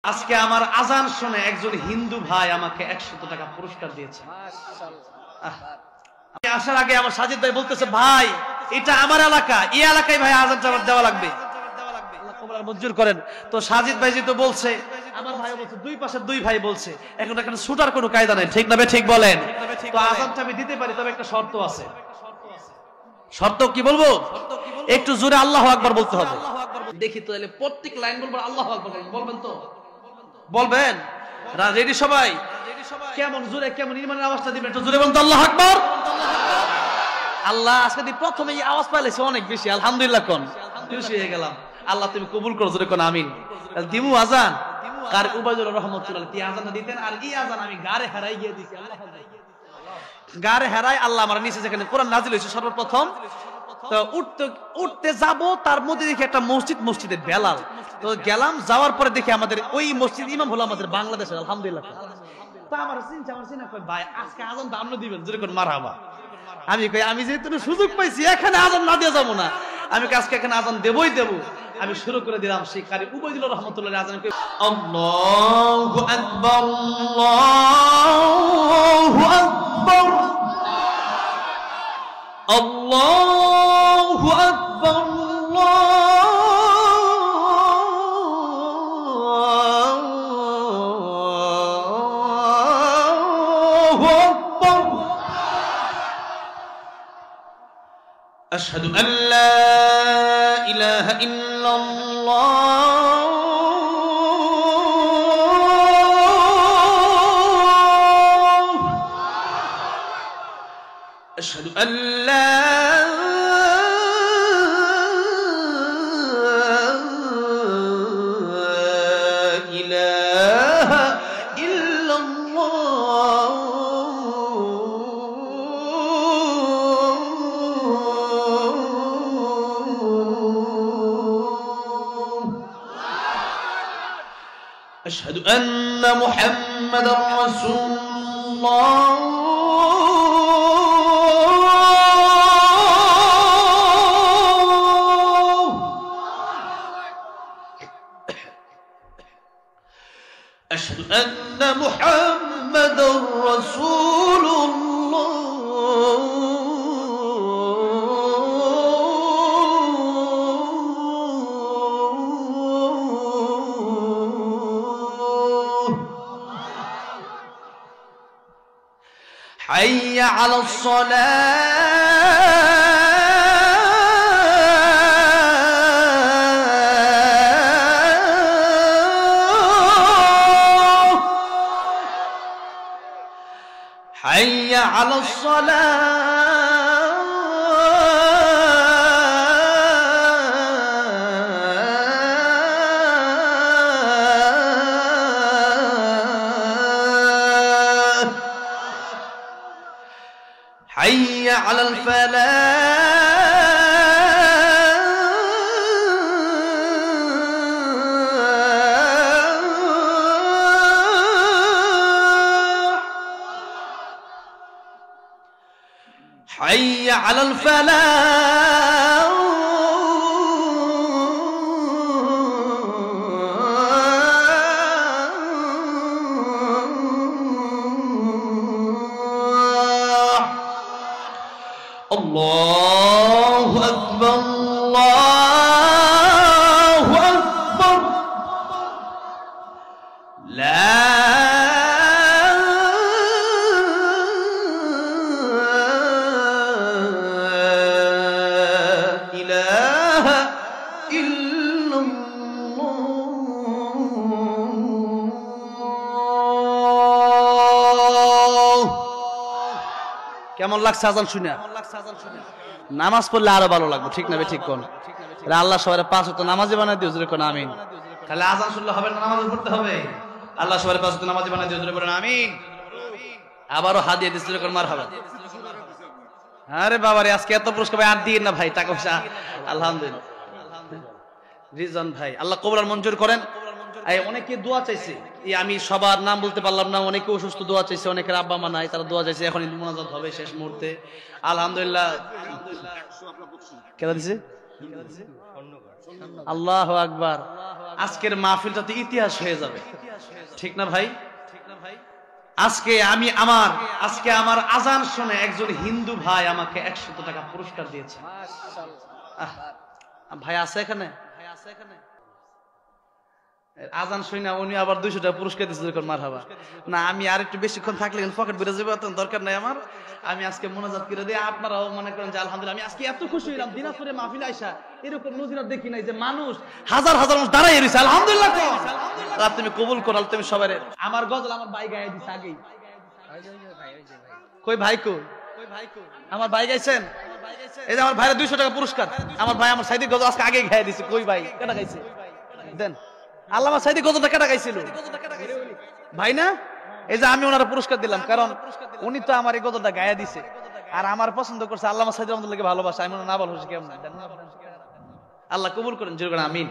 আজকে আমার আজান শুনে একজন হিন্দু ভাই আমাকে 100 টাকা পুরস্কার দিয়েছে। আমি আসার আগে আমার সাজিদ ভাই বলতেছে, ভাই এটা আমার এলাকা, এই এলাকায় ভাই আজান জামাত দেওয়া লাগবে, আল্লাহ কবুল আর মঞ্জুর করেন। তো সাজিদ ভাই যেহেতু বলছে, আমার ভাই বলছে, দুই পাশে দুই ভাই বলছে, এখন এখানে ছুটার কোনো কায়দা নেই, ঠিক না ঠিক বলেন? তো আজানটা আমি দিতে পারি, তবে একটা শর্ত আছে। শর্ত কি বলবো? একটু জোরে আল্লাহু আকবার বলতে হবে। দেখি তো তাহলে প্রত্যেক লাইন বলবো আল্লাহু আকবার, বলবেন তো? বলবেন? রেডি সবাই? কেমন জোরে, কেমন ইমানের আওয়াজটা দিবেন, একটু জোরে বলুন তো আল্লাহু আকবার। আল্লাহ আজকে প্রথমে এই আওয়াজ পাইলেছে অনেক বেশি, আলহামদুলিল্লাহ কোন খুশি হয়ে গেলাম। আল্লাহ তুমি কবুল করো, জোরে কোন আমিন। দিমু আজান কার উবাইদুর রহমাতুল্লাহ কি আজানটা দিতেন, আর এই আজান আমি গারে হারাই গিয়ে দিছি। আল্লাহ গারে হারাই আল্লাহ আমার নিচে যেখানে কোরআন নাজিল হয়েছে সর্বপ্রথম, তো উঠতে যাব, তার মধ্যে দেখি একটা মসজিদে বেলাল। তো গেলাম, যাওয়ার পরে দেখি আমাদের ওই মসজিদ ইমাম হলো আমাদের বাংলাদেশের, আলহামদুলিল্লাহ। তা আমার চিন্তা কই, ভাই আজকে আজান তো আপনি দিবেন, যেরকম মারহাবা। আমি কই, আমি যেহেতু সুযোগ পাইছি এখানে আজান না দিয়ে যাবো না, আমি আজকে এখানে আজান দেবই দেব। আমি শুরু করে দিলাম সেই কারি উবাইদুল্লাহ রহমাতুল্লাহ আজান, আল্লাহু আকবার আল্লাহু আকবার আল্লাহু আকবার আল্লাহু আকবার আশহাদু আল্লা ইলাহা ইল্লাল্লাহ আশহাদু আল্লা أشهد أن محمدا رسول الله أشهد أن محمدا رسول الله حي على الصلاة حي على الصلاة حي على الفلاح حي على الفلاح الله أكبر الله أكبر لا إله إلا الله কেমন লাগছে আজান শুনে? নামাজ পড়লে আরো ভালো লাগবে, ঠিক না ঠিক কোন? আল্লাহ সবার 5 ওয়াক্ত নামাজি বানাই দিও, জোরে কোন আমিন। খালি আজান শুনলে হবে না, নামাজ পড়তে হবে। আল্লাহ সবার 5 ওয়াক্ত নামাজি বানাই দিও, জোরে কোন আমিন। আবারও হাদিয়া দিছে, জোরে কোন মারহাবা। আরে বাবা রে, আজকে এত পুরস্কার ভাই, আর দিন না ভাই, টাকা পয়সা আলহামদুলিল্লাহ। রিজন ভাই, আল্লাহ কবুল আর মঞ্জুর করেন। অনেকে দোয়া চাইছে, আমি সবার নাম বলতে পারলাম না, অনেকে অসুস্থ দোয়া চাইছে, অনেকের আব্বা মা নাই, তারা দোয়া চাইছে। এখন মোনাজাত হবে শেষ মুহূর্তে, আলহামদুলিল্লাহ। কেদা দিছে আল্লাহু আকবার। আজকের মাহফিলটা তো ইতিহাস হয়ে যাবে, ঠিক না ভাই? আজকে আমার আজান শুনে একজন হিন্দু ভাই আমাকে 100 টাকা পুরস্কার দিয়েছে। ভাই আছে এখানে? আজান শুনে উনি আবার 200 টাকা পুরস্কার দিয়েছে। মারহাবা। না, আমি আর একটু বেশিক্ষণ থাকলে পকেট বেড়ে যাবে, তখন দরকার নাই আমার। আমি আজকে মোনাজাত করে দিই, আপনারাও মনে করেন যে আলহামদুলিল্লাহ। আমি আজকে এত খুশি হইলাম, দিনাজপুরে মাহফিল আইসা এরকম নজির দেখি নাই যে মানুষ হাজার হাজার মানুষ দাঁড়াই রয়েছে। আলহামদুলিল্লাহ। তুমি কবুল করো, তুমি সবাই। আমার গজল আমার ভাই গায়ে দিছে আগেই। কই ভাই কো? আমার ভাই গাইছেন? এই যে আমার ভাইরা 200 টাকা পুরস্কার। আমার ভাই আমার সাইদি গজল আজকে আগে গায়ে দিছে। কই ভাই কেটা গাইছে? দেন। আল্লামা সাইদি গজলটা কেটা গাইছিল? ভাই না? এই যে আমি ওনারা পুরস্কার দিলাম, কারণ উনি তো আমার এই গজলটা গায়ে দিছে আর আমার পছন্দ করছে। আল্লামা সাইদি রহমাতুল্লাহকে ভালোবাসা, আমি না ভালোবাসি কেমন? আল্লাহ কবুল করেন, জোরে করে আমিন।